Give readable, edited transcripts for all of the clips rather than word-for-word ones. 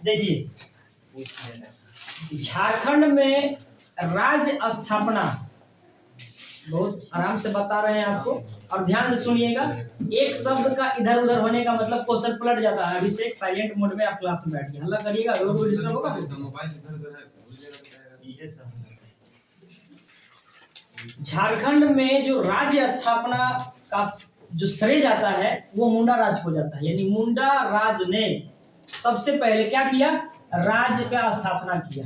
देखिए, झारखंड में राज्य स्थापना बहुत आराम से बता रहे हैं आपको, और ध्यान से सुनिएगा। एक शब्द का इधर उधर होने का मतलब क्वेश्चन पलट जाता है। अभिषेक साइलेंट मोड में आप क्लास में बैठिए, हल्ला करिएगा, लोग को डिस्टर्ब होगा। झारखंड में जो राज्य स्थापना का जो श्रेय जाता है वो मुंडा राज को जाता है। यानी मुंडा राज ने सबसे पहले क्या किया? राज्य का स्थापना किया,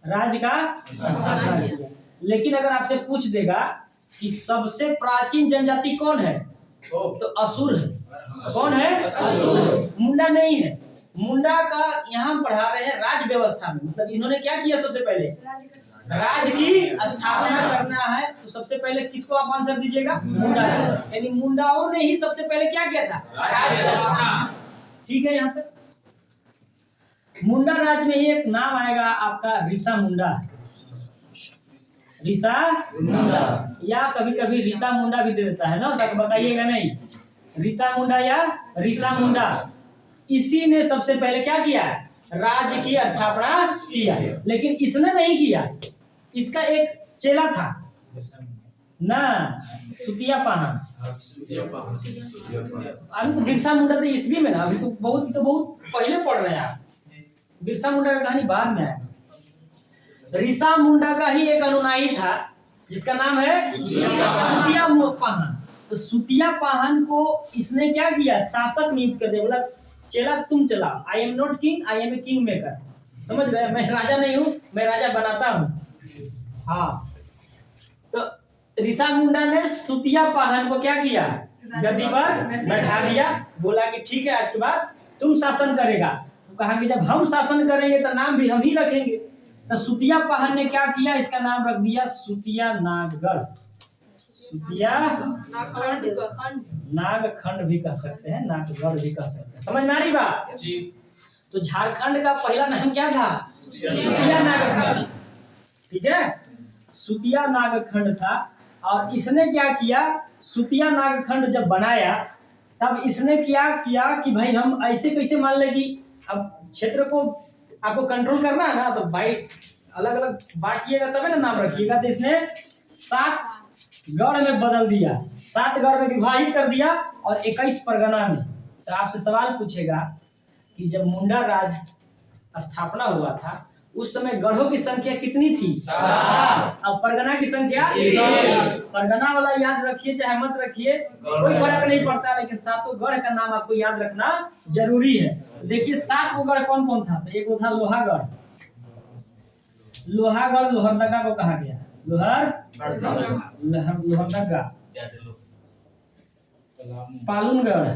राज्य का स्थापना किया। लेकिन अगर आपसे पूछ देगा कि सबसे प्राचीन जनजाति कौन है, तो असुर है। कौन है? असुर। मुंडा नहीं है। मुंडा का यहाँ पढ़ा रहे हैं राज्य व्यवस्था में, मतलब इन्होंने क्या किया? सबसे पहले राज्य की स्थापना करना है, तो सबसे पहले किसको आप आंसर दीजिएगा? मुंडा। यानी मुंडाओं ने ही सबसे पहले क्या किया था? राज्य का स्थापना। ठीक है, यहाँ तक। मुंडा राज में ही एक नाम आएगा आपका, ऋषा मुंडा। ऋषा मुंडा, या कभी कभी रीता मुंडा भी दे देता है ना, तक बताइएगा नहीं। रीता मुंडा या ऋषा मुंडा, इसी ने सबसे पहले क्या किया? राज्य की स्थापना किया। लेकिन इसने नहीं किया, इसका एक चेला था ना, सुतिया पाहन। अभी बिरसा मुंडा तो ईस्वी में ना, अभी तो बहुत पहले पढ़ रहे हैं आप। बिरसा मुंडा का कहानी बाद में आया। ऋषा मुंडा का ही एक अनुयायी था जिसका नाम है सुतिया पाहन। तो सुतिया पाहन को इसने क्या किया? शासक नियुक्त कर दिया। बोला चेला तुम चलाओ, I am not king, I am a king maker. समझ रहे? मैं राजा नहीं हूँ, मैं राजा बनाता हूँ। हाँ, तो ऋषा मुंडा ने सुतिया पाहन को क्या किया? गद्दी पर बैठा दिया। बोला कि ठीक है, आज के बाद तुम शासन करेगा। तो कहा कि जब हम शासन करेंगे तो नाम भी हम ही रखेंगे। तो सुतिया पाहन ने क्या किया? इसका नाम रख दिया सुतिया नागगढ़। सुतिया नागखंड भी कह सकते हैं, नागगढ़ भी कह सकते हैं। समझ में आ रही बात जी? तो झारखंड का पहला नाम क्या था? सुतिया नागखंड। ठीक है, सुतिया नागखंड था। और इसने क्या किया? सुतिया नागखंड जब बनाया तब इसने क्या किया कि भाई हम ऐसे कैसे मान ले कि अब क्षेत्र को आपको कंट्रोल करना है ना, तो भाई अलग अलग बांटिएगा तभी ना नाम रखिएगा। तो इसने 7 गढ़ में बदल दिया, 7 गढ़ में विभाजित कर दिया और 21 परगना में। तो आपसे सवाल पूछेगा कि जब मुंडा राज स्थापना हुआ था उस समय गढ़ों की संख्या कितनी थी? 7। अब परगना की संख्या 21। परगना वाला याद रखिए चाहे मत रखिए, कोई फर्क नहीं पड़ता, लेकिन 7 गढ़ का नाम आपको याद रखना जरूरी है। देखिए 7 गढ़ कौन कौन था? तो एक वो था लोहागढ़। लोहागढ़ लोहरदगा को कहा गया, लोहरदगा। पालूनगढ़,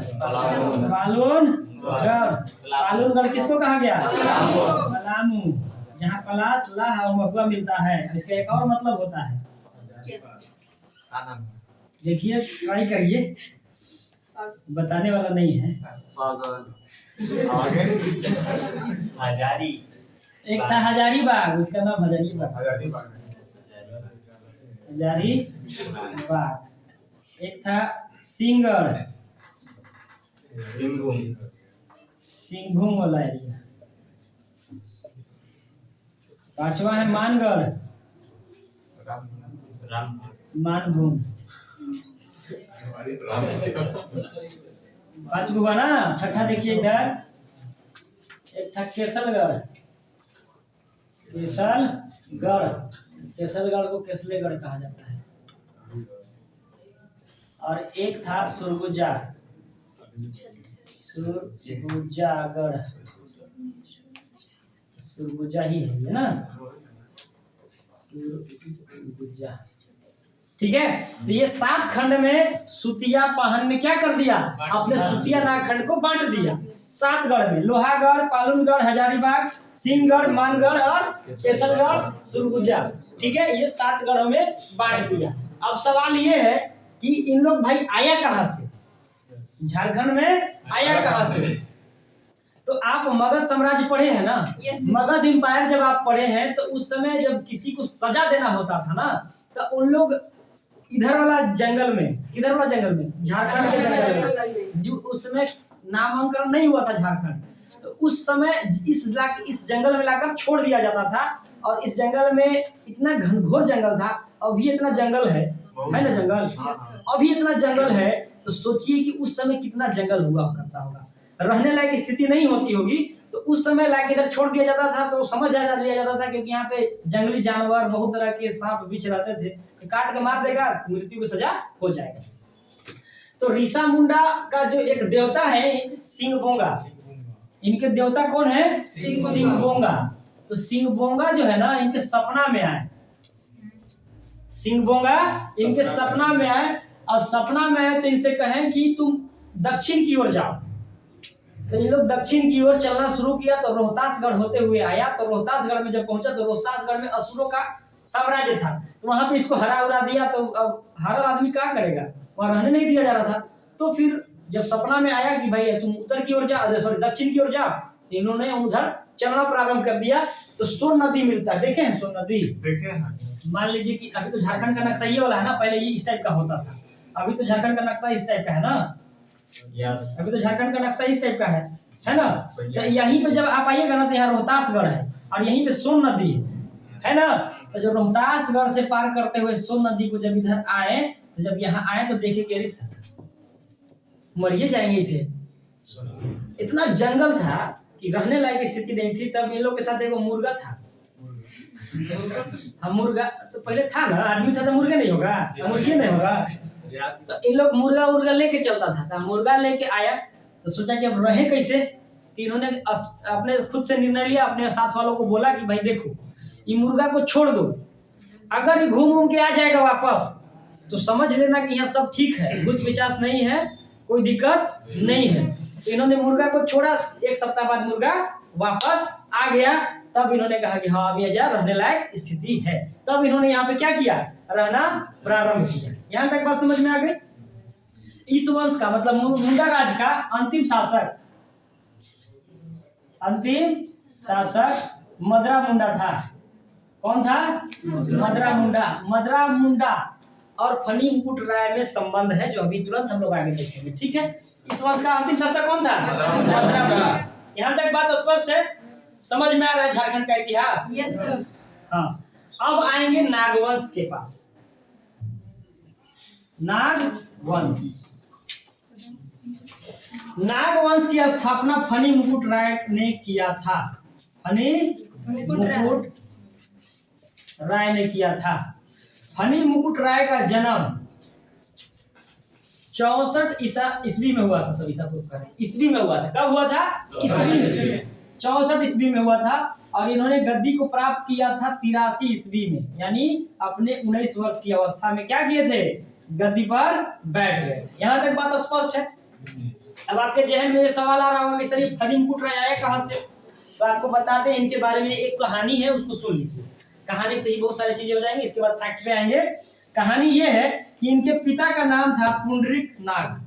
पालूनगढ़ किसको कहा गया? पलामू, जहाँ पलाश, लाह और महुआ मिलता है। इसका एक और मतलब होता है, देखिए ट्राई करिए, बताने वाला नहीं है। हजारी, एक था हजारीबाग, उसका नाम हजारीबाग। हजारीबाग। एक था सिंहगढ़, सिंहभूम वाला एरिया। 5वां है मानगढ़, मानभूम। 5 हुआ ना। 6ठा देखिए इधर, एक था केसलगढ़, केसलगढ़ को केसलेगढ़ कहा जाता है। और एक था सुरगुजा, सुरगुजागढ़, सुरगुजा ही है ना, सुरगुजा। ठीक है, तो ये 7 खंड में सुतिया पाहन ने क्या कर दिया? अपने सुतिया नागखंड को बांट दिया 7 गढ़ में। लोहागढ़, पालूनगढ़, हजारीबाग, सिंहगढ़, मानगढ़ और केसलगढ़, सुरगुजा। ठीक है, ये 7 गढ़ों में बांट दिया। अब सवाल ये है कि इन लोग भाई आया कहाँ से? झारखंड में आया कहाँ से? तो आप मगध साम्राज्य पढ़े हैं ना? मगध एम्पायर जब आप पढ़े हैं तो उस समय जब किसी को सजा देना होता था ना, तो उन लोग इधर वाला जंगल में, किधर वाला जंगल में? झारखंड के जंगल में, जो उस समय नामांकन नहीं हुआ था झारखंड, तो उस समय इस जंगल में लाकर छोड़ दिया जाता था। और इस जंगल में इतना घनघोर जंगल था, अभी इतना जंगल है ना जंगल, अभी इतना जंगल है। तो सोचिए कि उस समय कितना जंगल हुआ करता होगा, रहने लायक स्थिति नहीं होती होगी, तो उस समय लाके इधर छोड़ दिया जाता था, तो समझ लिया जाता था क्योंकि यहाँ पे जंगली जानवर बहुत तरह के सांप बिछ रहते थे, तो काट के मार देगा तो मृत्यु की सजा हो जाएगा। तो ऋषा मुंडा का जो एक देवता है सिंहबोंगा, इनके देवता कौन है? सिंहबोंगा। तो सिंहबोंगा जो है ना इनके सपना में आए, सिंहबोंगा इनके सपना में आए, और सपना में आए तो इनसे कहें कि तुम दक्षिण की ओर जाओ। तो इन लोग दक्षिण की ओर चलना शुरू किया, तो रोहतासगढ़ होते हुए आया। तो रोहतासगढ़ में जब पहुंचा तो रोहतासगढ़ में असुरों का साम्राज्य था, तो वहां पे इसको हरा उड़ा दिया। तो अब हरा आदमी क्या करेगा, वहां रहने नहीं दिया जा रहा था। तो फिर जब सपना में आया कि भाई तुम उत्तर की ओर जा, सॉरी दक्षिण की ओर जा, इन्होंने उधर चलना प्रारंभ कर दिया। तो सोन नदी मिलता है, देखे हैं सोन नदी? देखे हैं। मान लीजिए कि अभी तो झारखंड का नक्शा ये वाला है ना, पहले ये इस टाइप का होता था, अभी तो झारखंड का नक्शा इस टाइप का है ना। अभी तो झारखंड का नक्शा इस टाइप का है ना। तो यहीं पे जब आप आइएगा ना तो यहाँ रोहतासगढ़ है, और यहीं पे सोन नदी है ना। तो जो रोहतासगढ़ से पार करते हुए सोन नदी को जब इधर आए, तो जब यहाँ आए तो देखे कि अरे मरिए जाएंगे इसे, इतना जंगल था कि रहने लायक स्थिति नहीं थी। तब इन लोग के साथ एक मुर्गा था। हम मुर्गा तो पहले था ना, आदमी था तो मुर्गा नहीं होगा, मुर्गी नहीं होगा। तो इन लोग मुर्गा लेके चलता था, तो मुर्गा लेके आया तो सोचा कि अब रहे कैसे। तो इन्होंने अपने खुद से निर्णय लिया, अपने साथ वालों को बोला कि भाई देखो ये मुर्गा को छोड़ दो, अगर ये घूम के आ जाएगा वापस तो समझ लेना कि यहाँ सब ठीक है, भूत पिचास नहीं है, कोई दिक्कत नहीं है। तो इन्होंने मुर्गा को छोड़ा, एक सप्ताह बाद मुर्गा वापस आ गया। तब इन्होंने कहा कि हाँ अब यह रहने लायक स्थिति है। तब इन्होंने यहाँ पे क्या किया, रहना प्रारंभ किया। यहाँ तक बात समझ में आ गई। इस वंश का मतलब मुंडा राज का अंतिम शासक मदरा मुंडा था। कौन था? मदरा मुंडा और फनी मुकुट राय में संबंध है, जो अभी तुरंत हम लोग आगे देखेंगे। ठीक है, इस वंश का अंतिम शासक कौन था? मदरा मुंडा। यहाँ तक बात स्पष्ट है, समझ में आ रहा है झारखंड का इतिहास? Yes sir. हाँ, अब आएंगे नागवंश के पास। नागवंश की स्थापना फनी मुकुट राय ने किया था। फनी मुकुट राय ने किया था। फनी मुकुट राय का जन्म 64 ईस्वी में हुआ था। सब ईस्वी में हुआ था। कब हुआ था? ईस्वी में। 64 ईस्वी में हुआ था, और इन्होंने गद्दी को प्राप्त किया था 83 ईस्वी में, यानी अपने 19 वर्ष की अवस्था में क्या किए थे? गद्दी पर बैठ गए। यहाँ तक बात स्पष्ट है। अब आपके जहन में ये सवाल आ रहा होगा कि सर ये फनी मुकुट राय आए कहाँ से? तो आपको बताते हैं, इनके बारे में एक कहानी है, उसको सुन लीजिए। कहानी से ही बहुत सारी चीजें हो जाएंगी, इसके बाद फैक्ट पे आएंगे। कहानी ये है कि इनके पिता का नाम था पुंडरीक नाग।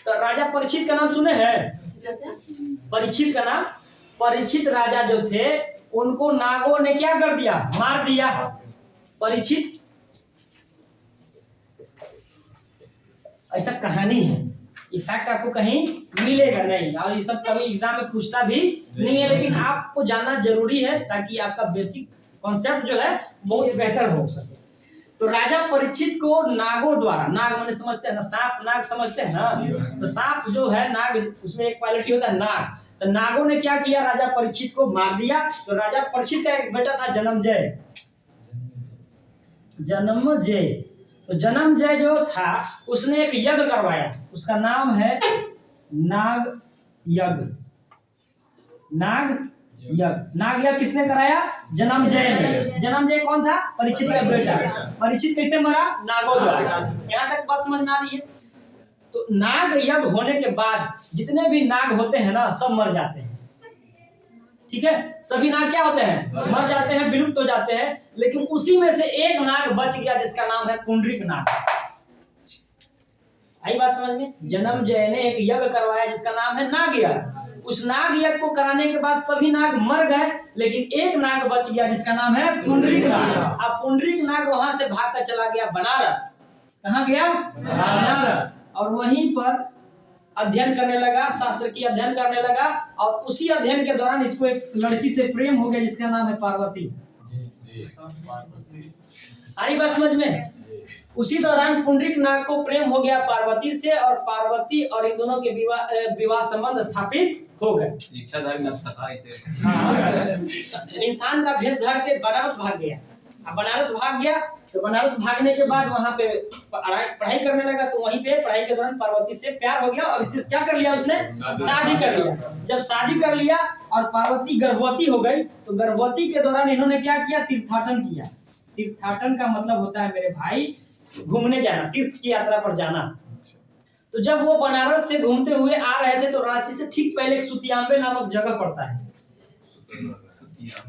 तो राजा परीक्षित का नाम सुने हैं? परीक्षित का नाम, परीक्षित राजा जो थे उनको नागों ने क्या कर दिया? मार दिया। परीक्षित, ऐसा कहानी है, ये फैक्ट आपको कहीं मिलेगा नहीं, और ये सब कभी एग्जाम में पूछता भी नहीं है, लेकिन आपको जानना जरूरी है ताकि आपका बेसिक कॉन्सेप्ट जो है बहुत बेहतर हो सके। तो राजा परीक्षित को नागों द्वारा, नाग मैंने समझते हैं ना, सांप नाग समझते हैं ना, तो सांप जो है नाग, उसमें एक क्वालिटी होता है नाग। तो नागों ने क्या किया? राजा परीक्षित को मार दिया। तो राजा परीक्षित का एक बेटा था जन्मजय। तो जन्मजय जो था उसने एक यज्ञ करवाया, उसका नाम है नाग यज्ञ। नाग यज्ञ किसने कराया? जन्मजय ने। जन्मजय कौन था? परीक्षित का बेटा। परीक्षित कैसे मरा? नागों द्वारा। यहाँ तक बात समझ में आ रही है? तो नाग यज्ञ होने के बाद जितने भी नाग होते हैं ना, सब मर जाते हैं। ठीक है, सभी नाग क्या होते हैं? मर जाते हैं, विलुप्त हो जाते हैं। लेकिन उसी में से एक नाग बच गया, जिसका नाम है पुंडरीक नाग। आई बात समझ में? जन्मजय ने एक यज्ञ करवाया जिसका नाम है नाग यज्ञ। उस नाग यज्ञ को कराने के बाद सभी नाग मर गए, लेकिन एक नाग बच गया जिसका नाम है पुंडरीक नाग। अब पुंडरीक नाग वहां से भागकर चला गया बनारस। कहाँ गया? बनारस। और वहीं पर अध्ययन करने लगा, शास्त्र की अध्ययन करने लगा। और उसी अध्ययन के दौरान इसको एक लड़की से प्रेम हो गया जिसका नाम है पार्वती। आई बात समझ में? उसी दौरान पुंडरीक नाग को प्रेम हो गया पार्वती से, और पार्वती और इन दोनों के विवाह संबंध स्थापित हो गए। इंसान का भेष धर के बनारस भाग गया। अब बनारस भाग गया तो बनारस भागने के बाद वहां पे पढ़ाई करने लगा। तो वहीं पे पढ़ाई के दौरान पार्वती से प्यार हो गया और इससे क्या कर लिया उसने? शादी कर लिया। जब शादी कर लिया और पार्वती गर्भवती हो गई, तो गर्भवती के दौरान इन्होंने क्या किया? तीर्थाटन किया। तीर्थाटन का मतलब होता है मेरे भाई घूमने जाना, तीर्थ की यात्रा पर जाना। तो जब वो बनारस से घूमते हुए आ रहे थे तो रांची से ठीक पहले एक सुतियांबे नामक जगह पड़ता है,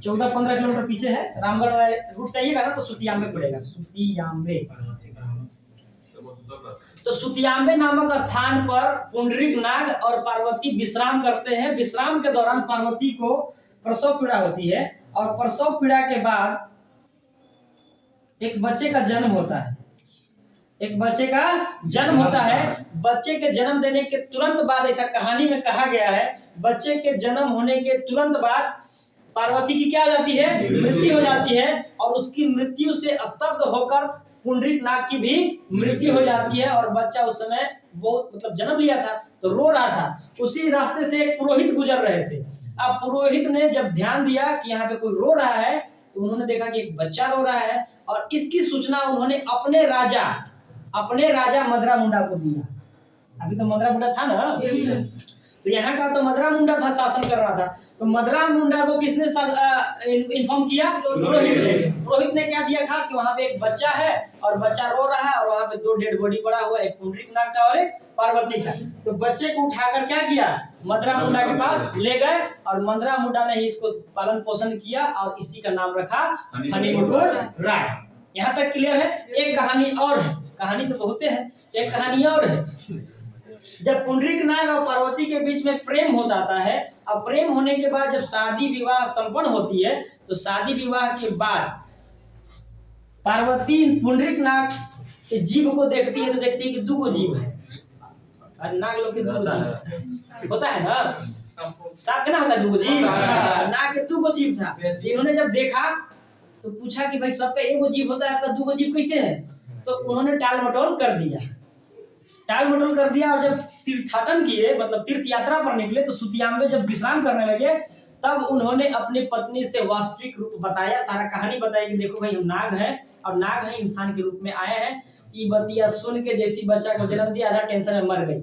14-15 किलोमीटर पीछे है। रामगढ़ रूट से आइएगा ना तो सुतियांबे पड़ेगा, सुतियांबे। तो सुतियांबे नामक स्थान पर पुंडरीक नाग और पार्वती विश्राम करते हैं। विश्राम के दौरान पार्वती को प्रसव पीड़ा होती है और प्रसव पीड़ा के बाद एक बच्चे का जन्म होता है। एक बच्चे का जन्म होता है। बच्चे के जन्म देने के तुरंत बाद, ऐसा कहानी में कहा गया है, बच्चे के जन्म होने के तुरंत बाद पार्वती की क्या हो जाती है? मृत्यु हो जाती है। और उसकी मृत्यु से स्तब्ध होकर पुंडरीक नाग की भी मृत्यु हो जाती है। और बच्चा उस समय वो मतलब जन्म लिया था तो रो रहा था। उसी रास्ते से एक पुरोहित गुजर रहे थे। अब पुरोहित ने जब ध्यान दिया कि यहाँ पे कोई रो रहा है तो उन्होंने देखा कि एक बच्चा रो रहा है और इसकी सूचना उन्होंने अपने राजा मदरा मुंडा को दिया। अभी तो मदरा मुंडा था ना, तो यहाँ का तो मदरा मुंडा था, शासन कर रहा था। तो मदरा मुंडा को किसने इन्फॉर्म किया? पुरोहित ने। पुरोहित ने क्या दिया था कि वहाँ पे एक बच्चा है और बच्चा रो रहा है और वहाँ पे 2 डेड बॉडी पड़ा हुआ है, एक पुंडरीक नाग का और एक पार्वती का। तो बच्चे को उठाकर क्या किया? मदरा मुंडा के पास ले गए और मदरा मुंडा ने ही इसको पालन पोषण किया और इसी का नाम रखा फनी मुकुट राय। यहाँ तक क्लियर है? एक कहानी और है, कहानी तो बहुत है, एक कहानी और है। जब पुंडरीक नाग और पार्वती के बीच में प्रेम हो जाता है, अब प्रेम होने के बाद जब शादी विवाह संपन्न होती है तो शादी विवाह के बाद पार्वती पुंडरीक नाग के जीव को देखती है तो देखती है कि 2 जीव है। और नाग लोग के 2 जीव होता है ना, सांप के ना होता है 2 जीव, नाग के 2 जीव था। इन्होंने जब देखा तो पूछा कि भाई सबका 1 जीव होता है, आपका 2 जीव कैसे है? तो उन्होंने टाल मटोल कर दिया। और जब तीर्थाटन किए, मतलब तीर्थ यात्रा पर निकले, तो सुतियांबे जब विश्राम करने लगे तब उन्होंने अपनी पत्नी से वास्तविक रूप बताया, सारा कहानी बताई कि देखो भाई हम नाग हैं और नाग है इंसान के रूप में आए हैं। ये बतिया सुन के जैसी बच्चा को जन्म दिया, आधा टेंशन में मर गई।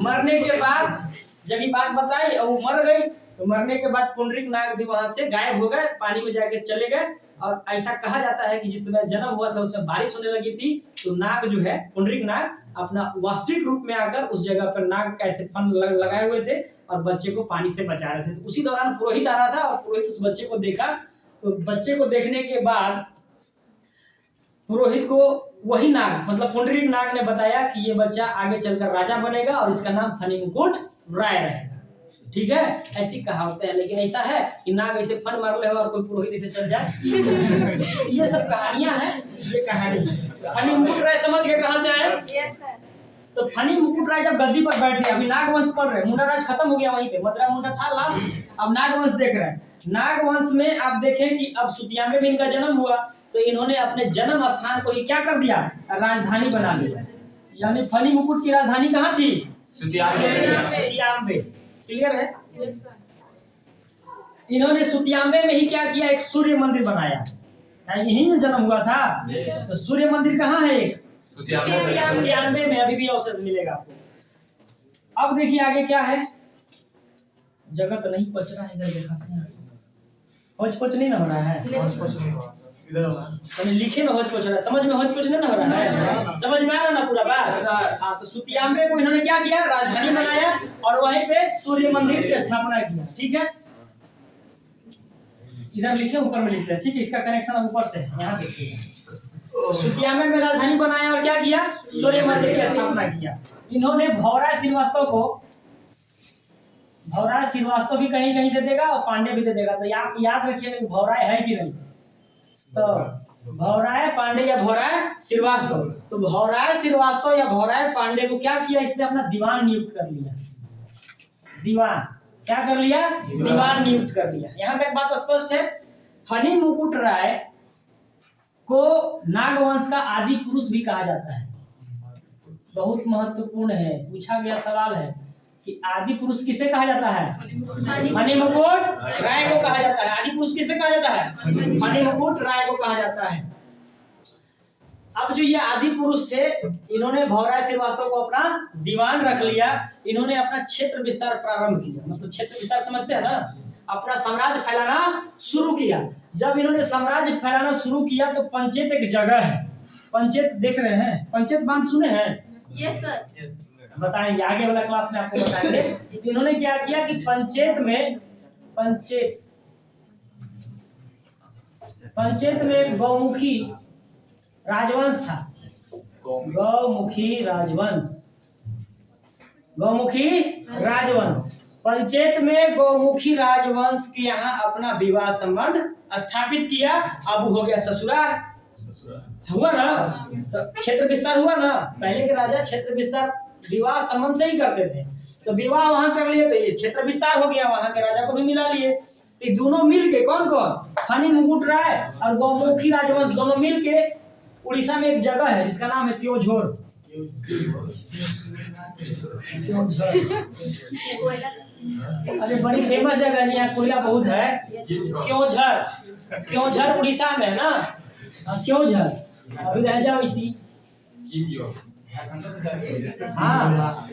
मरने के बाद जब ये बात बताई और वो मर गई तो मरने के बाद पुंडरीक नाग भी वहां से गायब हो गए, पानी में जाके चले गए। और ऐसा कहा जाता है कि जिस समय जन्म हुआ था उसमें बारिश होने लगी थी, तो नाग जो है पुंडरीक नाग अपना वास्तविक रूप में आकर उस जगह पर नाग का ऐसे फन लगाए हुए थे और बच्चे को पानी से बचा रहे थे। तो उसी दौरान पुरोहित आ रहा था और पुरोहित उस बच्चे को देखा। तो बच्चे को देखने के बाद पुरोहित को वही नाग मतलब पुंडरीक नाग ने बताया कि ये बच्चा आगे चलकर राजा बनेगा और इसका नाम फनी मुकुट राय रहेगा। ठीक है, ऐसी कहावतें हैं। लेकिन ऐसा है कि नाग ऐसे फन मार ले और कोई पुरोहित ऐसे चल जाए। ये सब कहानियां हैं। ये कहानी फनी मुकुट राय समझ गए कहां से आए? Yes sir. तो फनी मुकुट राय जब गद्दी पर बैठे, अभी नागवंश पढ़ रहे, मुंडा राज खत्म हो गया, वहीं पे मदरा मुंडा था लास्ट, अब नागवंश देख रहे हैं। नागवंश में आप देखें कि अब सुतियांबे में इनका जन्म हुआ तो इन्होंने अपने जन्म स्थान को ही क्या कर दिया? राजधानी बना दिया। यानी फनी मुकुट की राजधानी कहाँ थी? सुतियांबे। क्लियर है? yes, इन्होंने सुतियांबे में ही क्या किया? एक सूर्य मंदिर बनाया। यही में जन्म हुआ था। yes, तो सूर्य मंदिर कहाँ है? एक सुतियांबे में। अभी भी अवशेष मिलेगा आपको। अब देखिए आगे क्या है। जगह तो नहीं पच रहा है, इधर दिखाते हैं। होच पोच नहीं ना हो रहा है, लिखे में होच पोच रहा है, समझ में होच पोच नहीं ना हो रहा है। समझ में आ रहा ना पूरा बात? हाँ, तो सुतियांबे को इन्होंने क्या किया? राजधानी बनाया और वहीं पे सूर्य मंदिर की स्थापना किया। ठीक है, इधर लिखे, ऊपर में लिखते हैं। ठीक है, इसका कनेक्शन ऊपर से है, यहाँ देखिए। सुतियांबे में राजधानी बनाया और क्या किया? सूर्य मंदिर की स्थापना किया। इन्होंने भौरा श्रीवास्तव भी कहीं कहीं दे देगा और पांडे भी दे देगा। तो आप याद रखिएगा कि भौरा है कि नहीं। तो भौराय पांडे या भौराय श्रीवास्तव। तो भौराय श्रीवास्तव या भौराय पांडे को क्या किया, इसने अपना दीवान नियुक्त कर लिया। दीवान क्या कर लिया, दीवान नियुक्त कर लिया। यहाँ तक बात स्पष्ट है। फनी मुकुट राय को नागवंश का आदि पुरुष भी कहा जाता है। बहुत महत्वपूर्ण है, पूछा गया सवाल है कि आदि पुरुष किसे कहा जाता है? फनी मुकुट राय को कहा जाता है। आदि पुरुष किसे कहा जाता है? फनी मुकुट राय को कहा जाता है। अब जो ये आदि पुरुष थे, इन्होंने भौराय श्रीवास्तव को अपना दीवान रख लिया। इन्होंने अपना क्षेत्र विस्तार प्रारंभ किया, मतलब क्षेत्र विस्तार समझते हैं ना, अपना साम्राज्य फैलाना शुरू किया। जब इन्होंने साम्राज्य फैलाना शुरू किया तो पंचेत एक जगह है, पंचेत देख रहे हैं, पंचेत बांध सुने हैं? Yes sir. बताएंगे आगे वाला क्लास में आपको बताएंगे। इन्होंने क्या किया कि पंचेत में एक गौमुखी राजवंश था। गौमुखी राजवंश। पंचेत में गौमुखी राजवंश के यहाँ अपना विवाह संबंध स्थापित किया। अब हो गया ससुराल, हुआ ना, क्षेत्र विस्तार हुआ ना। पहले के राजा क्षेत्र विस्तार विवाह संबंध से ही करते थे, तो विवाह वहां कर लिए तो ये क्षेत्र विस्तार हो गया, वहां के राजा को भी मिला लिए। तो दोनों मिल के, कौन कौन, फनी मुकुट राय और गौमुखी राजवंश, दोनों मिल के उड़ीसा में एक जगह है जिसका नाम है त्योझर। अरे बड़ी फेमस जगह है, यहाँ कोयला बहुत है। त्योझर उड़ीसा में है ना, त्योझर। अभी रह जाओ इसी। हाँ,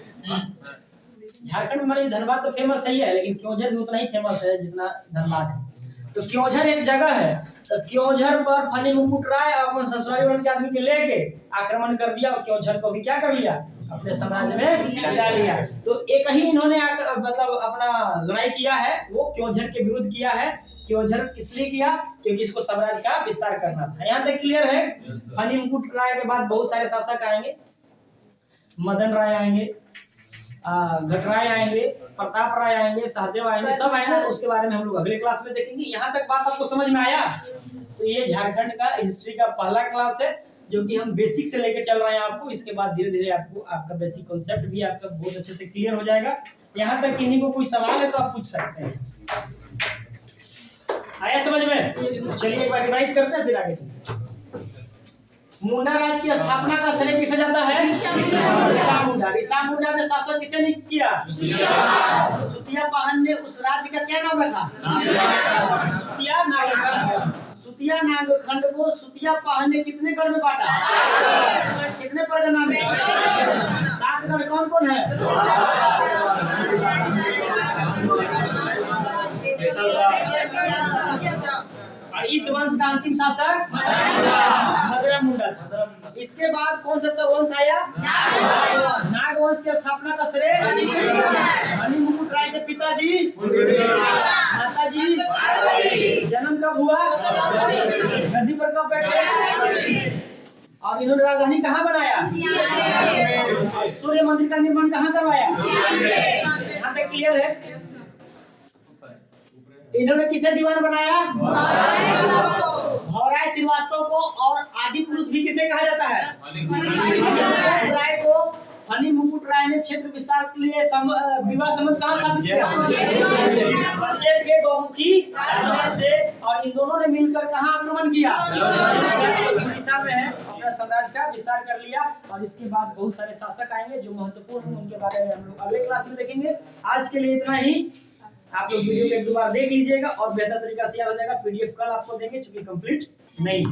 झारखंड में हमारे धनबाद तो फेमस ही है, लेकिन त्योझर भी उतना ही फेमस है जितना धनबाद है। तो त्योझर एक जगह है, तो त्योझर पर फनी मुकुट राय अपन ससुराली वर्ण के आदमी के लेके आक्रमण कर दिया और त्योझर को भी क्या कर लिया, अपने साम्राज्य में लगा लिया। तो एक ही इन्होंने मतलब अपना लड़ाई किया है, वो त्योझर के विरुद्ध किया है। त्योझर इसलिए किया क्योंकि इसको साम्राज्य का विस्तार करना था। यहाँ तक क्लियर है। फनी मुकुट राय के बाद बहुत सारे शासक आएंगे, मदन राय आएंगे, घटराय आएंगे, प्रताप राय आएंगे, सहदेव आएंगे, सब आएंगे। उसके बारे में हम लोग अगले क्लास में देखेंगे। यहाँ तक बात आपको समझ में आया? तो ये झारखंड का हिस्ट्री का पहला क्लास है जो कि हम बेसिक से लेके चल रहे हैं आपको। इसके बाद धीरे धीरे आपको आपका बेसिक कॉन्सेप्ट भी आपका बहुत अच्छे से क्लियर हो जाएगा। यहाँ तक किन्हीं को कोई सवाल है तो आप पूछ सकते हैं। आया समझ में? चलिए एक बार रिवाइज करते हैं फिर आगे चलते हैं। मुंडा राज की स्थापना का श्रेय किसे जाता है? ऋषा मुंडा। ऋषा मुंडा ने शासन किसे नियुक्त किया? सुतिया पाहन ने उस राज्य का क्या नाम रखा? सुतिया नागखंड। सुतिया नागखंड को सुतिया पाहन ने कितने गढ़ में बांटा? कितने परगना में? 7 गढ़। कौन कौन है? और इस वंश का अंतिम शासक मदरा मुंडा था। इसके बाद कौन सा वंश आया? नागवंश की स्थापना का श्रेय फनी मुकुट राय के पिताजी, माताजी। जन्म कब हुआ? गद्दी पर कब बैठे? और इन्होंने राजधानी कहाँ बनाया? और सूर्य मंदिर का निर्माण कहाँ करवाया? यहाँ तक क्लियर है। इन्होंने किसे दीवान बनाया? भौराय श्रीवास्तव को। और आदि पुरुष भी किसे कहा जाता है? राय को। फनी मुकुट राय ने क्षेत्र विस्तार के लिए विवाह संबंध कहाँ स्थापित किया? पंचेत के गौमुखी से। और इन दोनों ने मिलकर कहाँ आक्रमण किया? उड़ीसा में है, अपना साम्राज्य का विस्तार कर लिया। और इसके बाद बहुत सारे शासक आएंगे जो महत्वपूर्ण हैं, उनके बारे में हम लोग अगले क्लास में देखेंगे। आज के लिए इतना ही। आप लोग वीडियो को एक दो बार देख लीजिएगा और बेहतर तरीका से याद हो जाएगा। पीडीएफ कल आपको देंगे क्योंकि कंप्लीट नहीं।